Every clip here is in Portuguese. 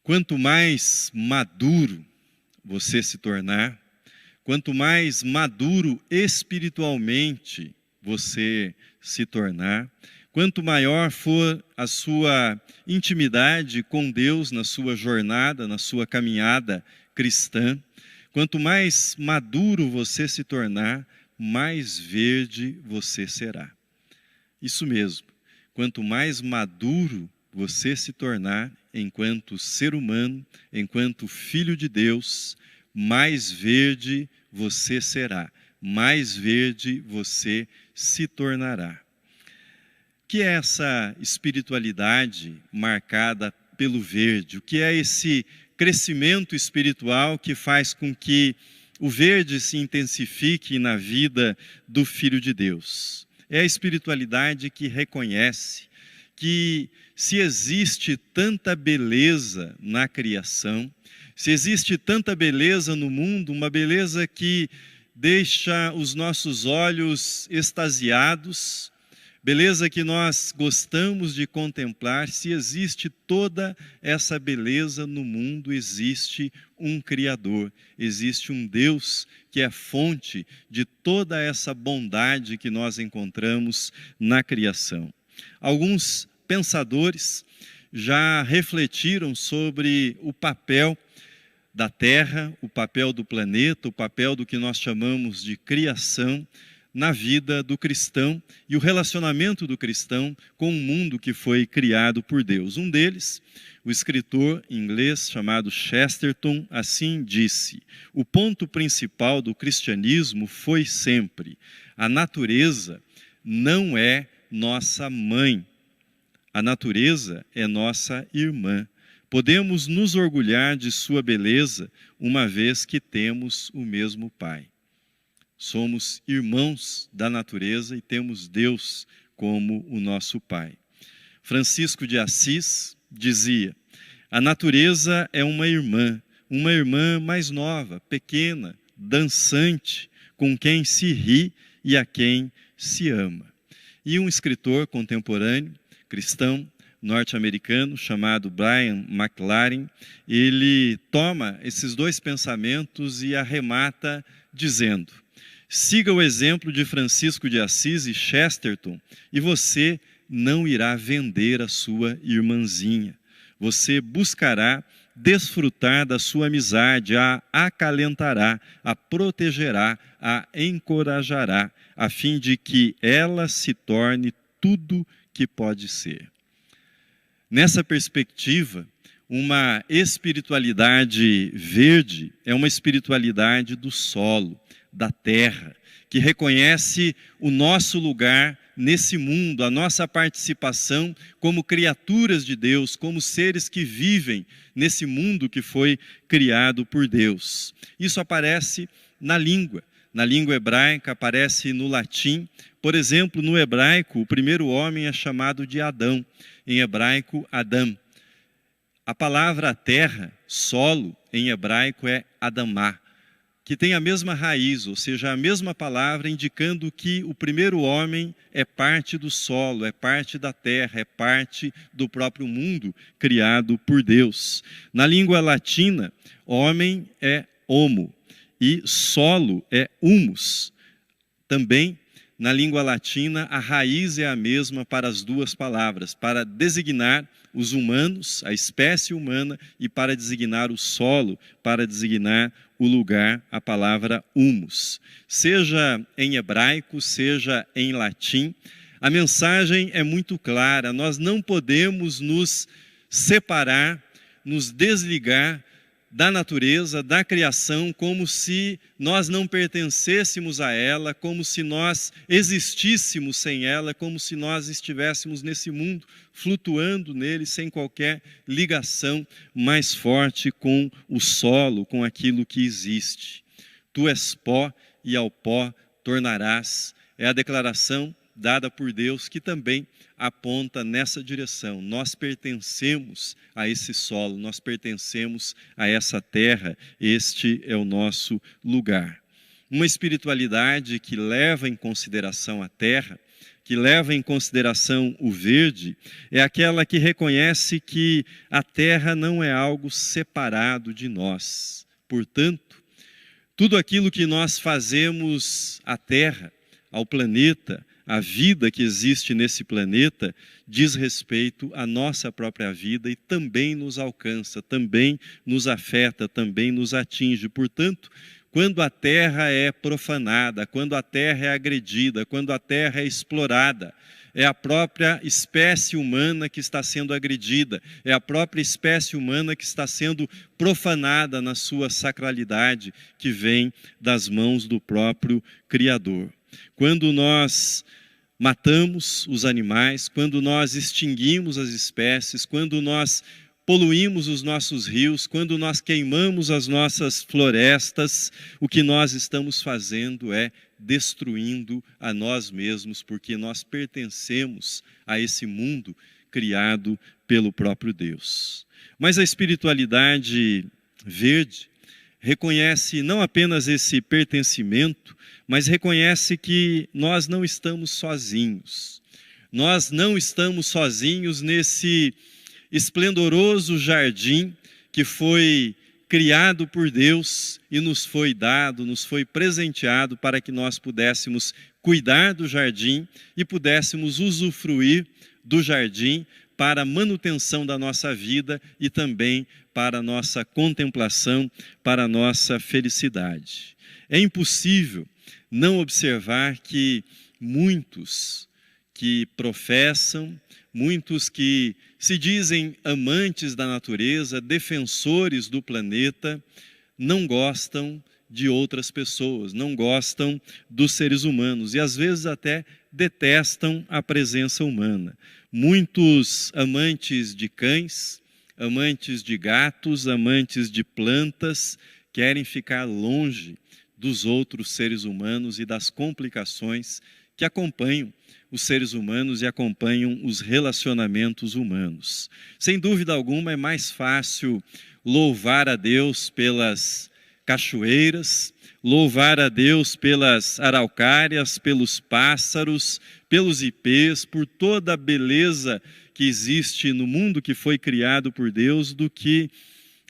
Quanto mais maduro você se tornar, quanto mais maduro espiritualmente você se tornar, quanto maior for a sua intimidade com Deus na sua jornada, na sua caminhada cristã, quanto mais maduro você se tornar, mais verde você será. Isso mesmo, quanto mais maduro você se tornar enquanto ser humano, enquanto filho de Deus, mais verde você será, mais verde você se tornará. O que é essa espiritualidade marcada pelo verde? O que é esse crescimento espiritual que faz com que o verde se intensifique na vida do Filho de Deus? É a espiritualidade que reconhece que se existe tanta beleza na criação, se existe tanta beleza no mundo, uma beleza que deixa os nossos olhos extasiados, beleza que nós gostamos de contemplar, se existe toda essa beleza no mundo, existe um Criador, existe um Deus que é fonte de toda essa bondade que nós encontramos na criação. Alguns pensadores já refletiram sobre o papel da Terra, o papel do planeta, o papel do que nós chamamos de criação na vida do cristão e o relacionamento do cristão com o mundo que foi criado por Deus. Um deles, o escritor inglês chamado Chesterton, assim disse: o ponto principal do cristianismo foi sempre: a natureza não é nossa mãe, a natureza é nossa irmã. Podemos nos orgulhar de sua beleza, uma vez que temos o mesmo Pai. Somos irmãos da natureza e temos Deus como o nosso Pai. Francisco de Assis dizia: a natureza é uma irmã mais nova, pequena, dançante, com quem se ri e a quem se ama. E um escritor contemporâneo, cristão, norte-americano, chamado Brian McLaren, ele toma esses dois pensamentos e arremata dizendo: siga o exemplo de Francisco de Assis e Chesterton e você não irá vender a sua irmãzinha. Você buscará desfrutar da sua amizade, a acalentará, a protegerá, a encorajará, a fim de que ela se torne tudo que pode ser. Nessa perspectiva, uma espiritualidade verde é uma espiritualidade do solo, da terra, que reconhece o nosso lugar nesse mundo, a nossa participação como criaturas de Deus, como seres que vivem nesse mundo que foi criado por Deus. Isso aparece na língua hebraica, aparece no latim. Por exemplo, no hebraico, o primeiro homem é chamado de Adão, em hebraico, Adam. A palavra terra, solo, em hebraico é Adamá, que tem a mesma raiz, ou seja, a mesma palavra, indicando que o primeiro homem é parte do solo, é parte da terra, é parte do próprio mundo criado por Deus. Na língua latina, homem é homo e solo é humus. Também, na língua latina, a raiz é a mesma para as duas palavras, para designar os humanos, a espécie humana, e para designar o solo, para designar o lugar, a palavra humus. Seja em hebraico, seja em latim, a mensagem é muito clara: nós não podemos nos separar, nos desligar da natureza, da criação, como se nós não pertencêssemos a ela, como se nós existíssemos sem ela, como se nós estivéssemos nesse mundo, flutuando nele, sem qualquer ligação mais forte com o solo, com aquilo que existe. Tu és pó e ao pó tornarás. É a declaração dada por Deus que também aponta nessa direção. Nós pertencemos a esse solo, nós pertencemos a essa terra, este é o nosso lugar. Uma espiritualidade que leva em consideração a terra, que leva em consideração o verde, é aquela que reconhece que a terra não é algo separado de nós. Portanto, tudo aquilo que nós fazemos à terra, ao planeta, à vida que existe nesse planeta, diz respeito à nossa própria vida e também nos alcança, também nos afeta, também nos atinge. Portanto, quando a terra é profanada, quando a terra é agredida, quando a terra é explorada, é a própria espécie humana que está sendo agredida, é a própria espécie humana que está sendo profanada na sua sacralidade, que vem das mãos do próprio Criador. Quando nós matamos os animais, quando nós extinguimos as espécies, quando nós poluímos os nossos rios, quando nós queimamos as nossas florestas, o que nós estamos fazendo é destruindo a nós mesmos, porque nós pertencemos a esse mundo criado pelo próprio Deus. Mas a espiritualidade verde reconhece não apenas esse pertencimento, mas reconhece que nós não estamos sozinhos. Nós não estamos sozinhos nesse esplendoroso jardim que foi criado por Deus e nos foi dado, nos foi presenteado para que nós pudéssemos cuidar do jardim e pudéssemos usufruir do jardim para a manutenção da nossa vida e também para a nossa contemplação, para a nossa felicidade. É impossível não observar que muitos que professam, muitos que se dizem amantes da natureza, defensores do planeta, não gostam de outras pessoas, não gostam dos seres humanos e às vezes até detestam a presença humana. Muitos amantes de cães, amantes de gatos, amantes de plantas, querem ficar longe dos outros seres humanos e das complicações que acompanham os seres humanos e acompanham os relacionamentos humanos. Sem dúvida alguma, é mais fácil louvar a Deus pelas cachoeiras, louvar a Deus pelas araucárias, pelos pássaros, pelos ipês, por toda a beleza que existe no mundo que foi criado por Deus, do que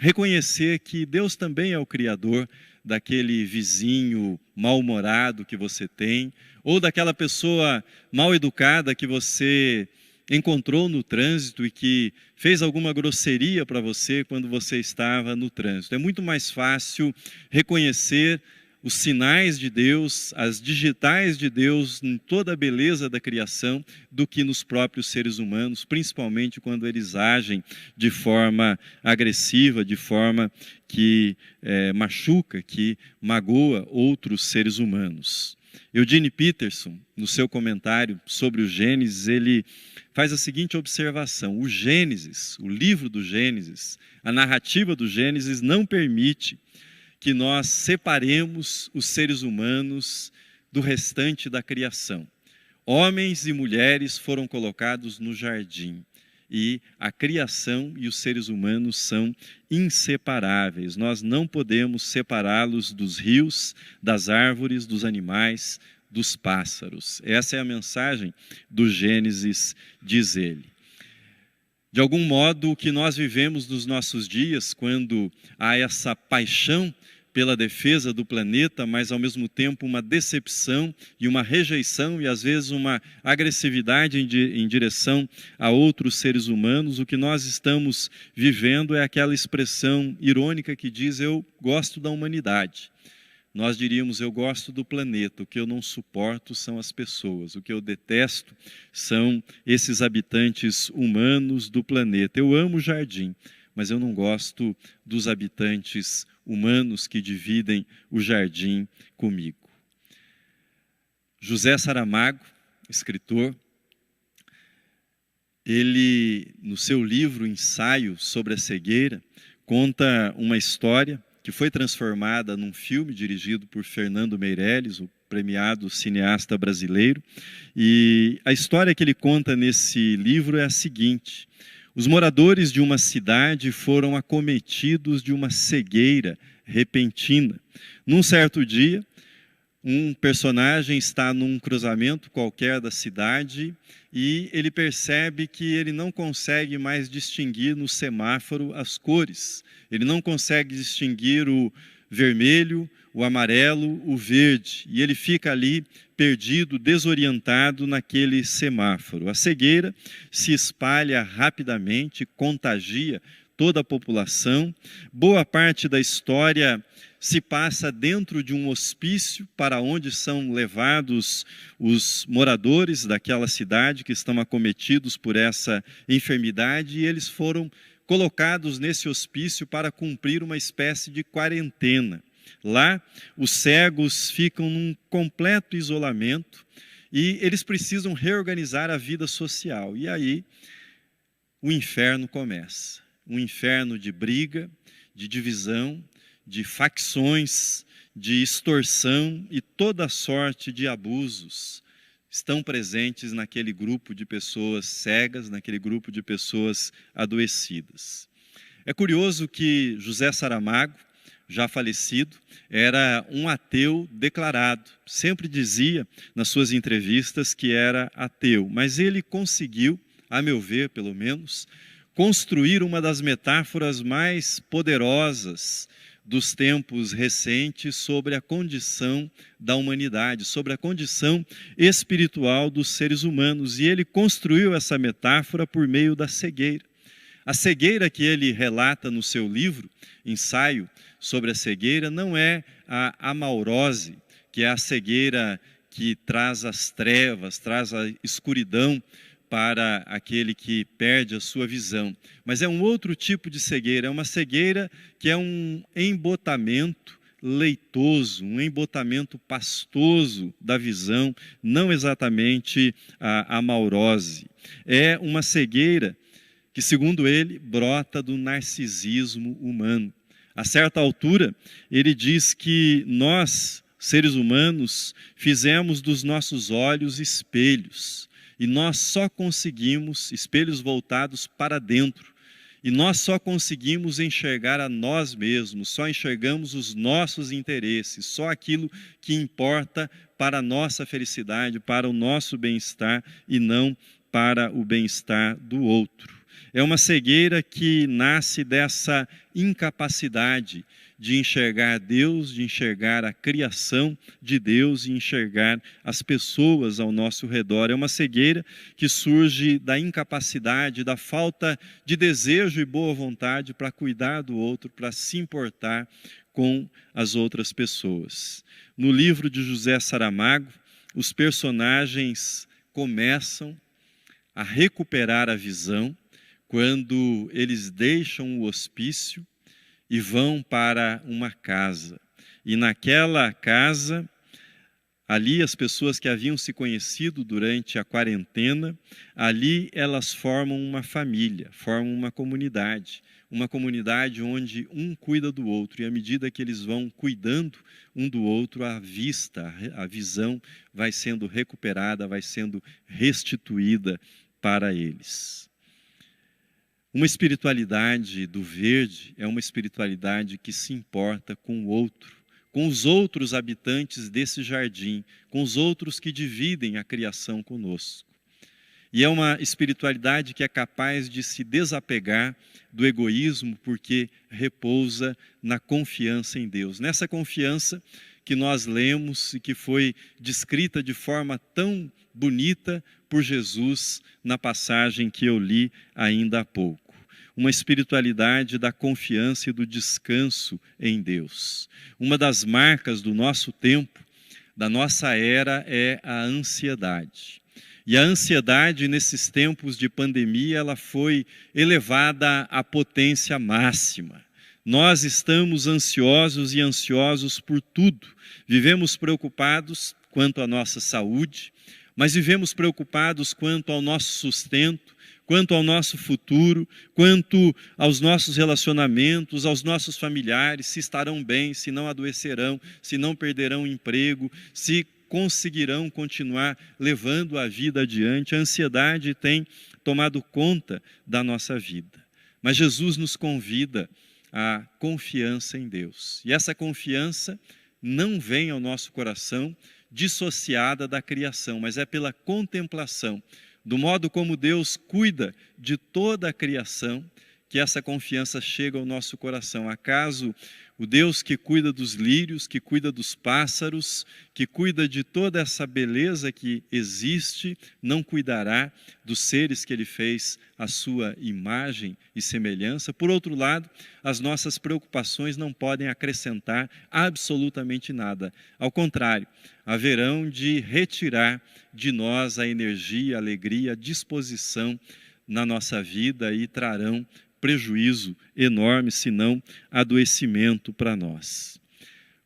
reconhecer que Deus também é o Criador daquele vizinho mal-humorado que você tem, ou daquela pessoa mal educada que você encontrou no trânsito e que fez alguma grosseria para você quando você estava no trânsito. É muito mais fácil reconhecer os sinais de Deus, as digitais de Deus em toda a beleza da criação, do que nos próprios seres humanos, principalmente quando eles agem de forma agressiva, de forma que machuca, que magoa outros seres humanos. Eugene Peterson, no seu comentário sobre o Gênesis, ele faz a seguinte observação: o Gênesis, o livro do Gênesis, a narrativa do Gênesis não permite que nós separemos os seres humanos do restante da criação. Homens e mulheres foram colocados no jardim e a criação e os seres humanos são inseparáveis. Nós não podemos separá-los dos rios, das árvores, dos animais, dos pássaros. Essa é a mensagem do Gênesis, diz ele. De algum modo, o que nós vivemos nos nossos dias, quando há essa paixão pela defesa do planeta, mas ao mesmo tempo uma decepção e uma rejeição e às vezes uma agressividade em direção a outros seres humanos, o que nós estamos vivendo é aquela expressão irônica que diz: eu gosto da humanidade. Nós diríamos: eu gosto do planeta, o que eu não suporto são as pessoas, o que eu detesto são esses habitantes humanos do planeta. Eu amo o jardim, mas eu não gosto dos habitantes humanos que dividem o jardim comigo. José Saramago, escritor, ele, no seu livro Ensaio sobre a Cegueira, conta uma história que foi transformada num filme dirigido por Fernando Meirelles, o premiado cineasta brasileiro. E a história que ele conta nesse livro é a seguinte: os moradores de uma cidade foram acometidos de uma cegueira repentina. Num certo dia, Um personagem está num cruzamento qualquer da cidade e ele percebe que ele não consegue mais distinguir no semáforo as cores. Ele não consegue distinguir o vermelho, o amarelo, o verde. E ele fica ali perdido, desorientado naquele semáforo. A cegueira se espalha rapidamente, contagia toda a população. Boa parte da história se passa dentro de um hospício para onde são levados os moradores daquela cidade que estão acometidos por essa enfermidade, e eles foram colocados nesse hospício para cumprir uma espécie de quarentena. Lá, os cegos ficam num completo isolamento e eles precisam reorganizar a vida social. E aí, o inferno começa. Um inferno de briga, de divisão, de facções, de extorsão e toda sorte de abusos estão presentes naquele grupo de pessoas cegas, naquele grupo de pessoas adoecidas. É curioso que José Saramago, já falecido, era um ateu declarado. Sempre dizia nas suas entrevistas que era ateu, mas ele conseguiu, a meu ver pelo menos, construir uma das metáforas mais poderosas dos tempos recentes sobre a condição da humanidade, sobre a condição espiritual dos seres humanos. E ele construiu essa metáfora por meio da cegueira. A cegueira que ele relata no seu livro, Ensaio sobre a Cegueira, não é a amaurose, que é a cegueira que traz as trevas, traz a escuridão para aquele que perde a sua visão. Mas é um outro tipo de cegueira, é uma cegueira que é um embotamento leitoso, um embotamento pastoso da visão, não exatamente a amaurose. É uma cegueira que, segundo ele, brota do narcisismo humano. A certa altura, ele diz que nós, seres humanos, fizemos dos nossos olhos espelhos, e nós só conseguimos, espelhos voltados para dentro, e nós só conseguimos enxergar a nós mesmos, só enxergamos os nossos interesses, só aquilo que importa para a nossa felicidade, para o nosso bem-estar e não para o bem-estar do outro. É uma cegueira que nasce dessa incapacidade de enxergar Deus, de enxergar a criação de Deus e enxergar as pessoas ao nosso redor. É uma cegueira que surge da incapacidade, da falta de desejo e boa vontade para cuidar do outro, para se importar com as outras pessoas. No livro de José Saramago, os personagens começam a recuperar a visão quando eles deixam o hospício e vão para uma casa. E naquela casa, ali as pessoas que haviam se conhecido durante a quarentena, ali elas formam uma família, formam uma comunidade onde um cuida do outro. E à medida que eles vão cuidando um do outro, a vista, a visão vai sendo recuperada, vai sendo restituída para eles. Uma espiritualidade do verde é uma espiritualidade que se importa com o outro, com os outros habitantes desse jardim, com os outros que dividem a criação conosco. E é uma espiritualidade que é capaz de se desapegar do egoísmo porque repousa na confiança em Deus. Nessa confiança que nós lemos e que foi descrita de forma tão bonita por Jesus na passagem que eu li ainda há pouco. Uma espiritualidade da confiança e do descanso em Deus. Uma das marcas do nosso tempo, da nossa era, é a ansiedade. E a ansiedade, nesses tempos de pandemia, ela foi elevada à potência máxima. Nós estamos ansiosos e ansiosos por tudo. Vivemos preocupados quanto à nossa saúde, mas vivemos preocupados quanto ao nosso sustento, quanto ao nosso futuro, quanto aos nossos relacionamentos, aos nossos familiares, se estarão bem, se não adoecerão, se não perderão emprego, se conseguirão continuar levando a vida adiante. A ansiedade tem tomado conta da nossa vida. Mas Jesus nos convida à confiança em Deus. E essa confiança não vem ao nosso coração dissociada da criação, mas é pela contemplação do modo como Deus cuida de toda a criação, que essa confiança chega ao nosso coração. Acaso o Deus que cuida dos lírios, que cuida dos pássaros, que cuida de toda essa beleza que existe, não cuidará dos seres que Ele fez à sua imagem e semelhança? Por outro lado, as nossas preocupações não podem acrescentar absolutamente nada. Ao contrário, haverão de retirar de nós a energia, a alegria, a disposição na nossa vida e trarão prejuízo enorme, se não adoecimento para nós.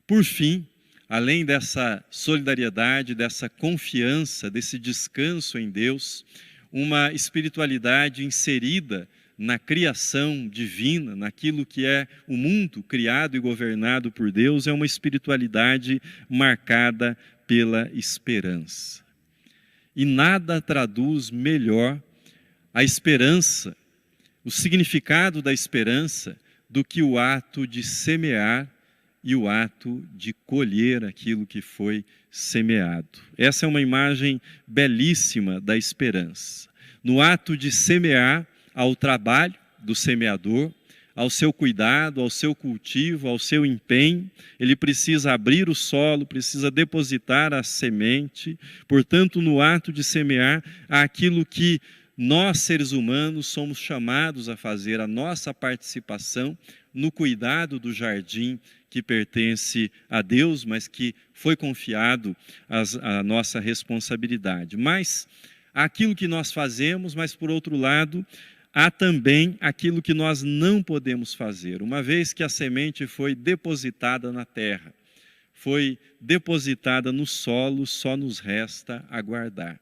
Por fim, além dessa solidariedade, dessa confiança, desse descanso em Deus, uma espiritualidade inserida na criação divina, naquilo que é o mundo criado e governado por Deus, é uma espiritualidade marcada pela esperança. E nada traduz melhor a esperança, o significado da esperança, do que o ato de semear e o ato de colher aquilo que foi semeado. Essa é uma imagem belíssima da esperança. No ato de semear, ao trabalho do semeador, ao seu cuidado, ao seu cultivo, ao seu empenho, ele precisa abrir o solo, precisa depositar a semente. Portanto, no ato de semear, há aquilo que nós, seres humanos, somos chamados a fazer, a nossa participação no cuidado do jardim que pertence a Deus, mas que foi confiado à nossa responsabilidade. Mas há aquilo que nós fazemos, mas por outro lado, há também aquilo que nós não podemos fazer. Uma vez que a semente foi depositada na terra, foi depositada no solo, só nos resta aguardar.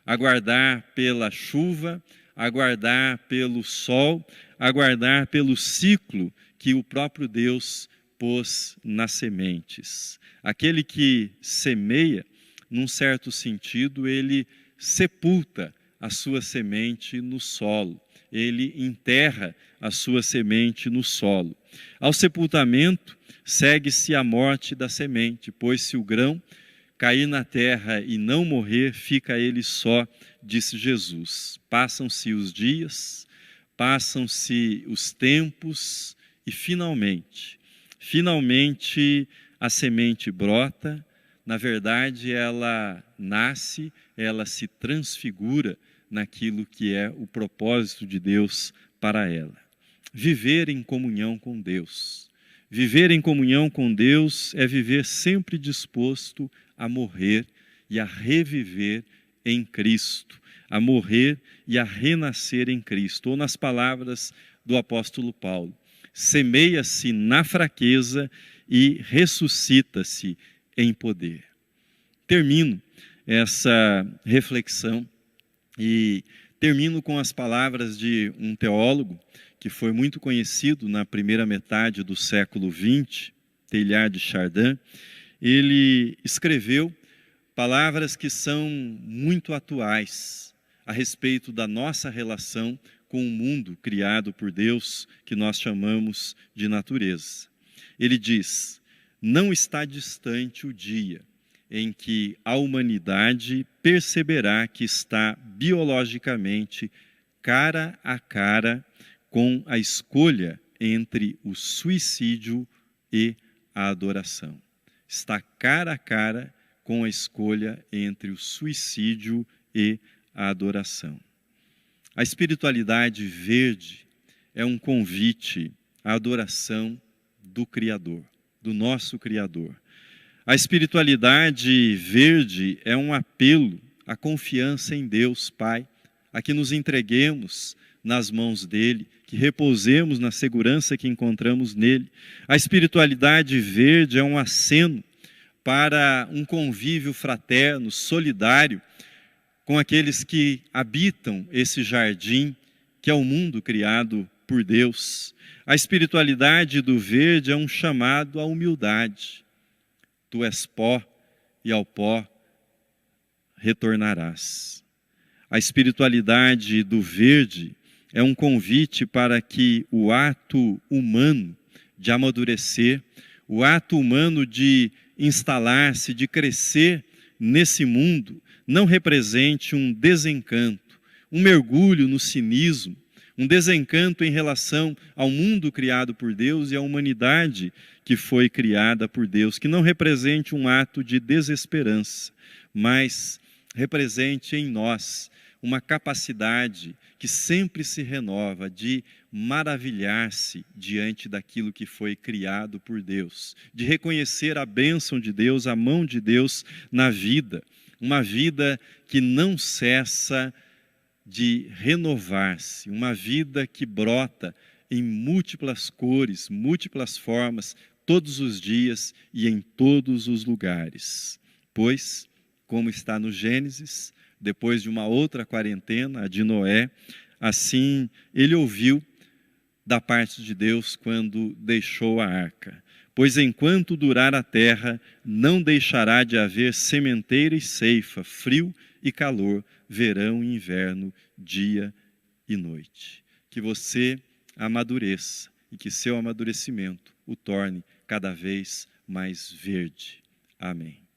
Aguardar pela chuva, aguardar pelo sol, aguardar pelo ciclo que o próprio Deus pôs nas sementes. Aquele que semeia, num certo sentido, ele sepulta a sua semente no solo, ele enterra a sua semente no solo. Ao sepultamento, segue-se a morte da semente, pois se o grão cair na terra e não morrer, fica ele só, disse Jesus. Passam-se os dias, passam-se os tempos e finalmente a semente brota. Na verdade, ela nasce, ela se transfigura naquilo que é o propósito de Deus para ela. Viver em comunhão com Deus. Viver em comunhão com Deus é viver sempre disposto a morrer e a reviver em Cristo, a morrer e a renascer em Cristo. Ou nas palavras do apóstolo Paulo, semeia-se na fraqueza e ressuscita-se em poder. Termino essa reflexão e termino com as palavras de um teólogo que foi muito conhecido na primeira metade do século XX, Teilhard de Chardin. Ele escreveu palavras que são muito atuais a respeito da nossa relação com o mundo criado por Deus, que nós chamamos de natureza. Ele diz: não está distante o dia em que a humanidade perceberá que está biologicamente cara a cara com a escolha entre o suicídio e a adoração. Está cara a cara com a escolha entre o suicídio e a adoração. A espiritualidade verde é um convite à adoração do Criador, do nosso Criador. A espiritualidade verde é um apelo à confiança em Deus Pai, a que nos entreguemos nas mãos dele, que repousemos na segurança que encontramos nele. A espiritualidade verde é um aceno para um convívio fraterno, solidário, com aqueles que habitam esse jardim, que é o mundo criado por Deus. A espiritualidade do verde é um chamado à humildade. Tu és pó e ao pó retornarás. A espiritualidade do verde é um convite para que o ato humano de amadurecer, o ato humano de instalar-se, de crescer nesse mundo, não represente um desencanto, um mergulho no cinismo, um desencanto em relação ao mundo criado por Deus e à humanidade que foi criada por Deus, que não represente um ato de desesperança, mas represente em nós uma capacidade que sempre se renova de maravilhar-se diante daquilo que foi criado por Deus, de reconhecer a bênção de Deus, a mão de Deus na vida, uma vida que não cessa de renovar-se, uma vida que brota em múltiplas cores, múltiplas formas, todos os dias e em todos os lugares. Pois, como está no Gênesis, depois de uma outra quarentena, a de Noé, assim ele ouviu da parte de Deus quando deixou a arca. Pois enquanto durar a terra, não deixará de haver sementeira e ceifa, frio e calor, verão e inverno, dia e noite. Que você amadureça e que seu amadurecimento o torne cada vez mais verde. Amém.